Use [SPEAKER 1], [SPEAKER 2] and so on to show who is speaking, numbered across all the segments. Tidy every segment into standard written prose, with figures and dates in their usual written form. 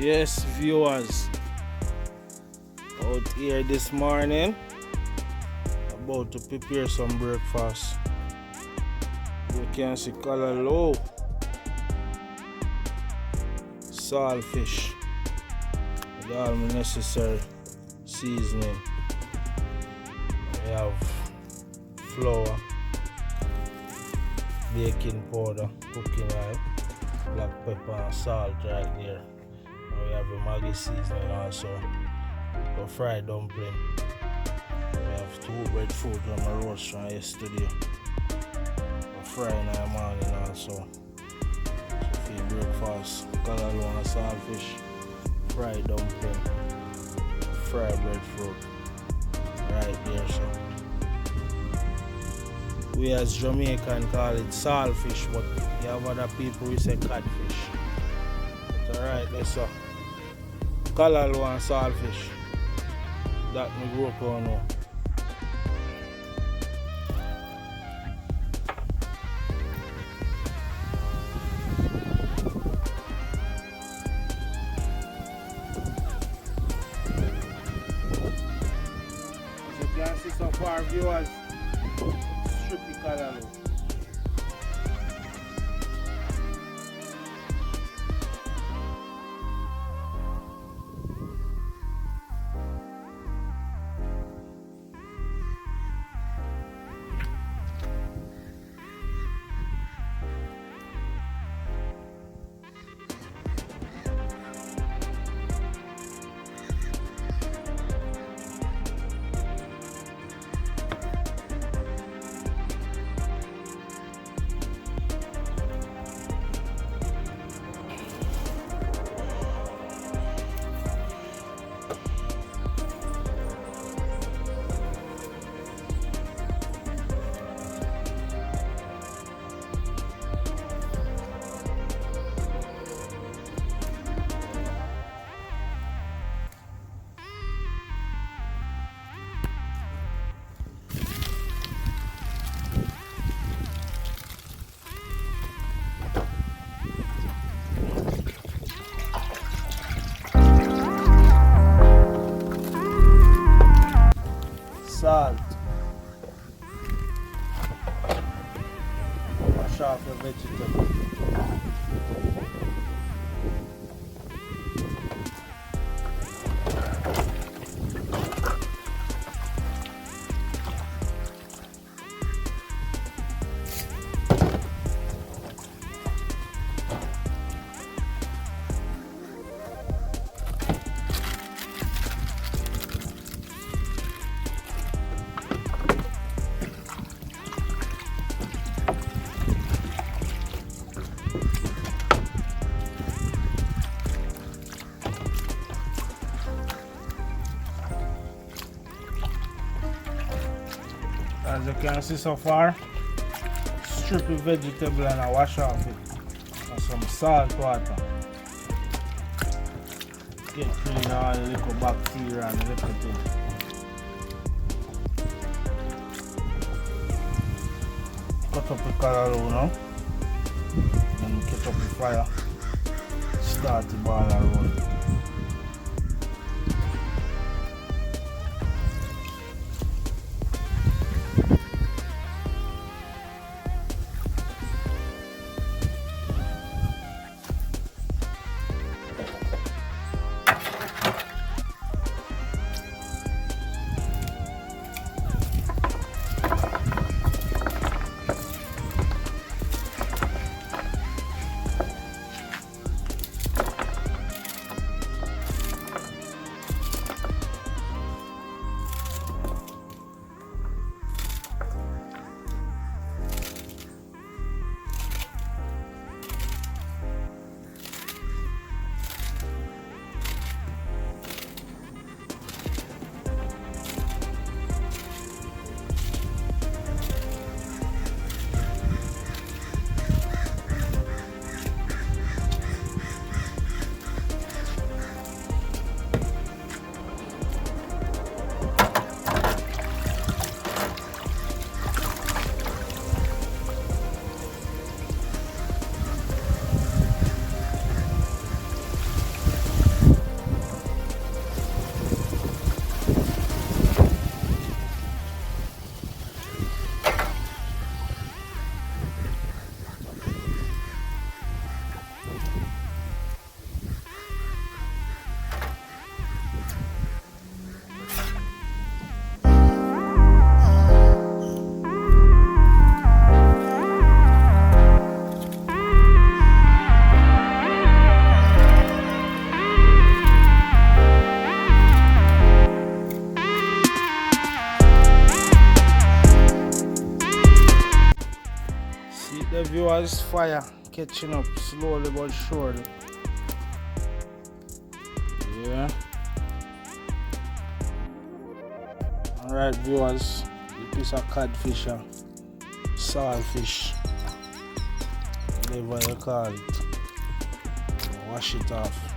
[SPEAKER 1] Yes, viewers, out here this morning, about to prepare some breakfast. You can see color low, saltfish, with all my necessary seasoning. We have flour, baking powder, cooking oil, black pepper and salt right there. And we have a Maggi seasoning also for fried dumpling. We have 2 breadfruit from my roast from yesterday for frying in the morning also. So for your breakfast, callaloo and saltfish, fried dumpling, fried breadfruit right there. So we as Jamaican call it saltfish, but you have other people who say catfish. But alright, let's so callaloo and saltfish that me grew up on now. As you can see so far, viewers, strictly callaloo. Salt. Wash off your vegetable. As you can see so far, strip the vegetable and I wash off it and some salt water. Get rid of all the little bacteria and the little thing. Cut up the callaloo now and get up the fire. Start the ball and run. viewers, fire catching up slowly but surely. Yeah. Alright viewers, the piece of codfish and saltfish, whatever you call it. Wash it off.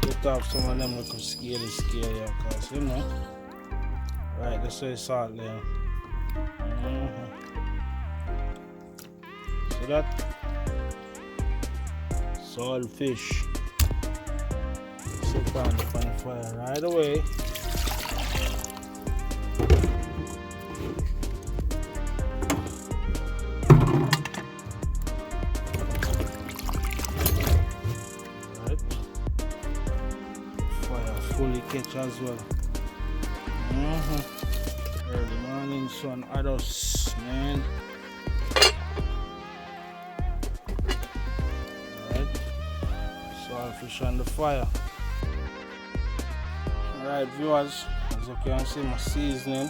[SPEAKER 1] Get off some of them little scaly because you know. Right, that's why salt there. See that? Salt fish. Sit down up on the fire right away. Right. Fire fully catch as well. Early morning sun at us, man. Alright. Saltfish on the fire. Alright viewers, as you can see my seasoning. I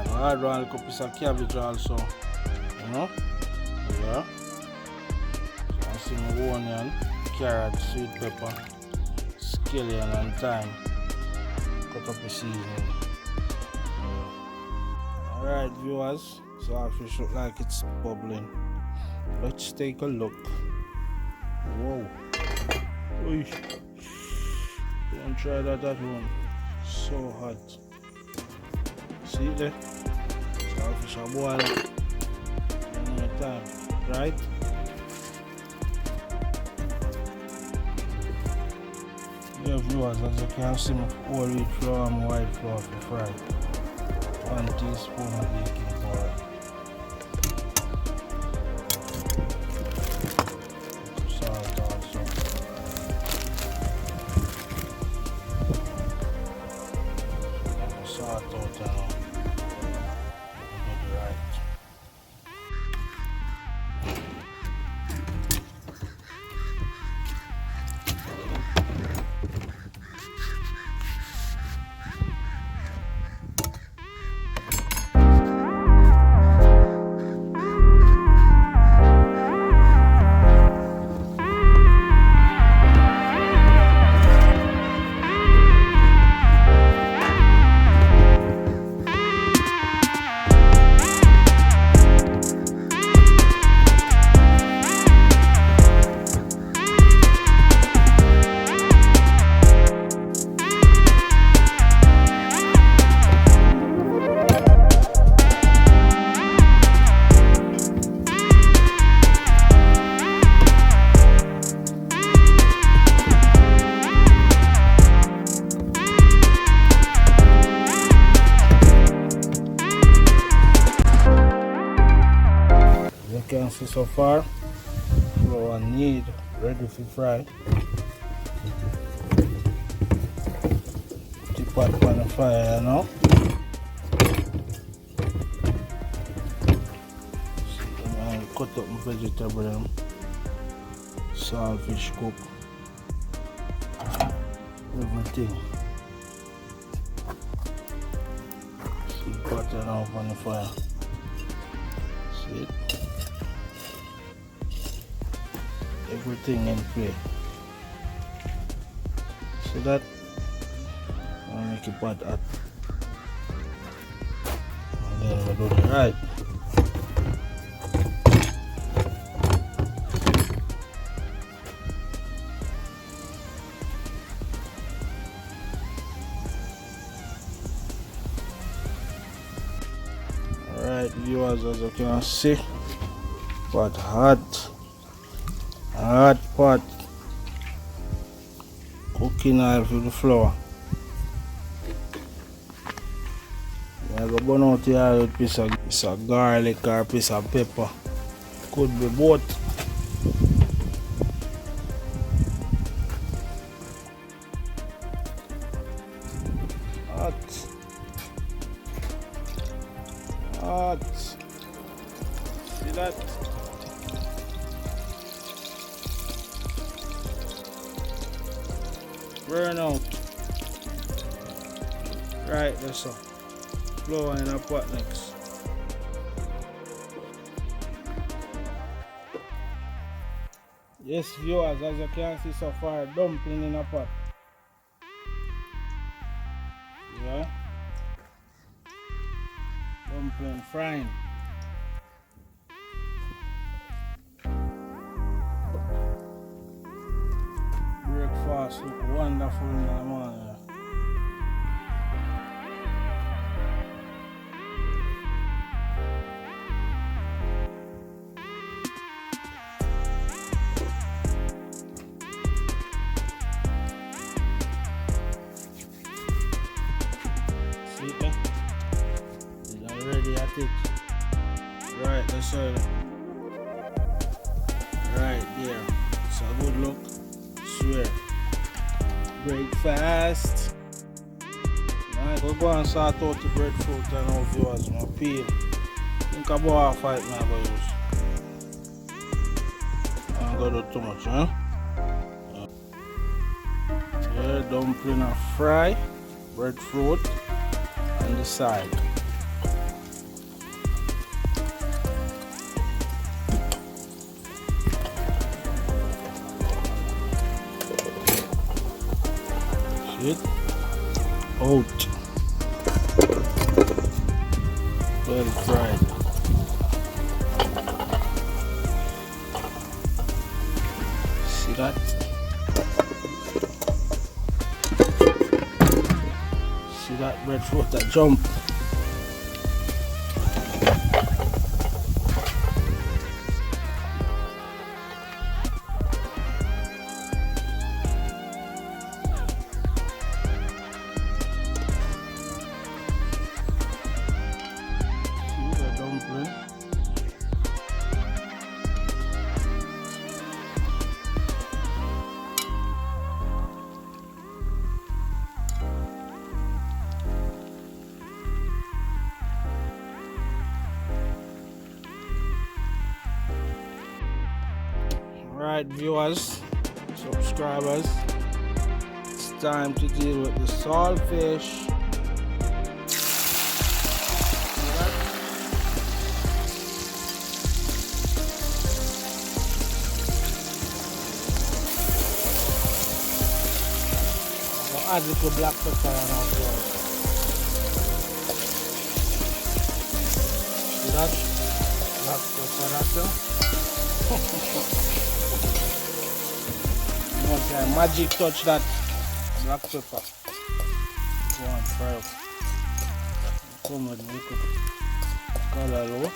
[SPEAKER 1] have add one little piece of cabbage also. You know? Yeah. You can see my onion, carrot, sweet pepper, scallion and thyme. Cut up the seasoning. Alright viewers, saltfish look like it's bubbling. Let's take a look. Whoa. Oy. Don't try that at home. So hot. See it there? Saltfish are boiling. Any time, right? Yeah viewers, as you can see my whole wheat flour and white flour for fried. 1 teaspoon of baking powder. Salt also. Salt out now. Do right. Can see so far, flour need ready for fry. Put the pot on the fire now. And cut up my vegetable and saltfish cook. Everything. See butter now on the fire. See it? Everything in play. See that? I'll make it pot hot. And then we'll do the right. Alright viewers, as you can see, pot hot. Hot pot, cooking oil for the flour. I go burn out here with a piece of garlic or a piece of pepper. Could be both. Hot. Hot. See that? Burn out. Right, that's all. Flour in a pot next. Yes, viewers, as you can see so far, dumpling in a pot. Yeah, dumpling frying. Breakfast look wonderful in the morning. See it? It's already at it. Right, that's all. Right there. It's a good look. Swear. Breakfast. Right, we'll go and sort out the breadfruit and all viewers. My peel. Think about half fight me I go use. I don't go do too much, huh? Yeah, dumpling and fry. Breadfruit on the side. See it? Out. Well fried. See that? See that breadfruit that jump? See the dumpling? Right, viewers, subscribers, it's time to deal with the saltfish. I'll add little black pepper and all that. See that? Black pepper, that's it. Okay, magic touch that black pepper. Go on, fry up. Come with me, color low.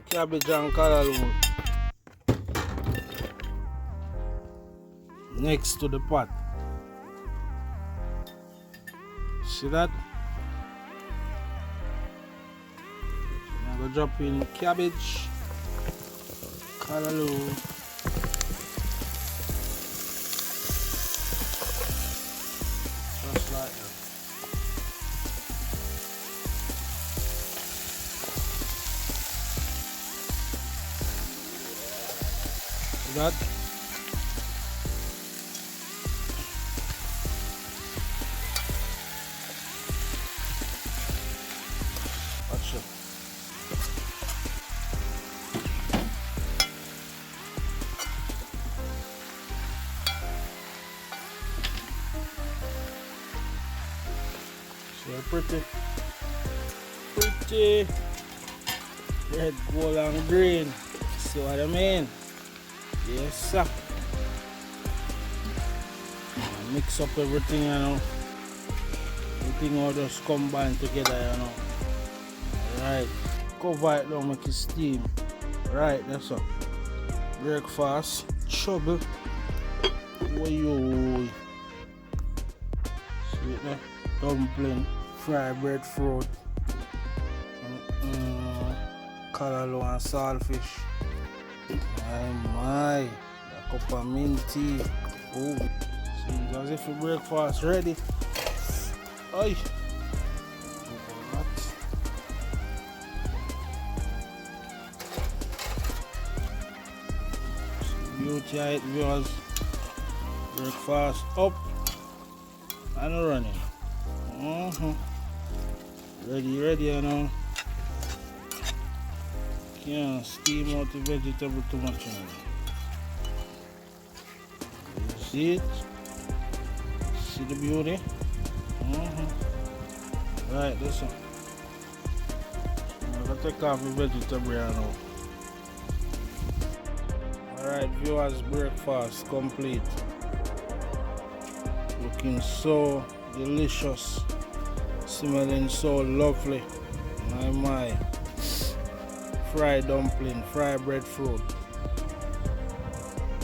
[SPEAKER 1] Cabbage and color low. Next to the pot. See that? I'm gonna drop in cabbage. Callaloo. Just like that. See that? Watch it. Pretty red, gold and green. See what I mean? Yes sir. Mix up everything, you know. Everything all just combine together, you know. Right. Cover it down, make it steam. Right, that's all. Breakfast, trouble. Oy. See it there? Dumpling. Fried breadfruit, callaloo and saltfish. My, a cup of mint tea. Oh, seems as if the breakfast ready. Oi, beauty it, viewers. Breakfast up and running. Ready, you know. Yeah, steam out the vegetable too much. See it? See the beauty? Right, listen. I'm gonna take off the vegetable here now. Alright, viewers, breakfast complete. Looking so delicious. Smelling so lovely. My. Fried dumpling, fried breadfruit,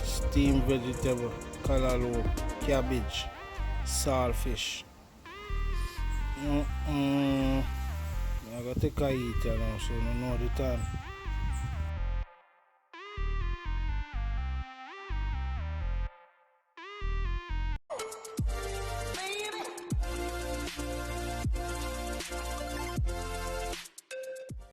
[SPEAKER 1] steamed vegetable, callaloo, cabbage, saltfish. I'm gonna take a eat now, so I know the time.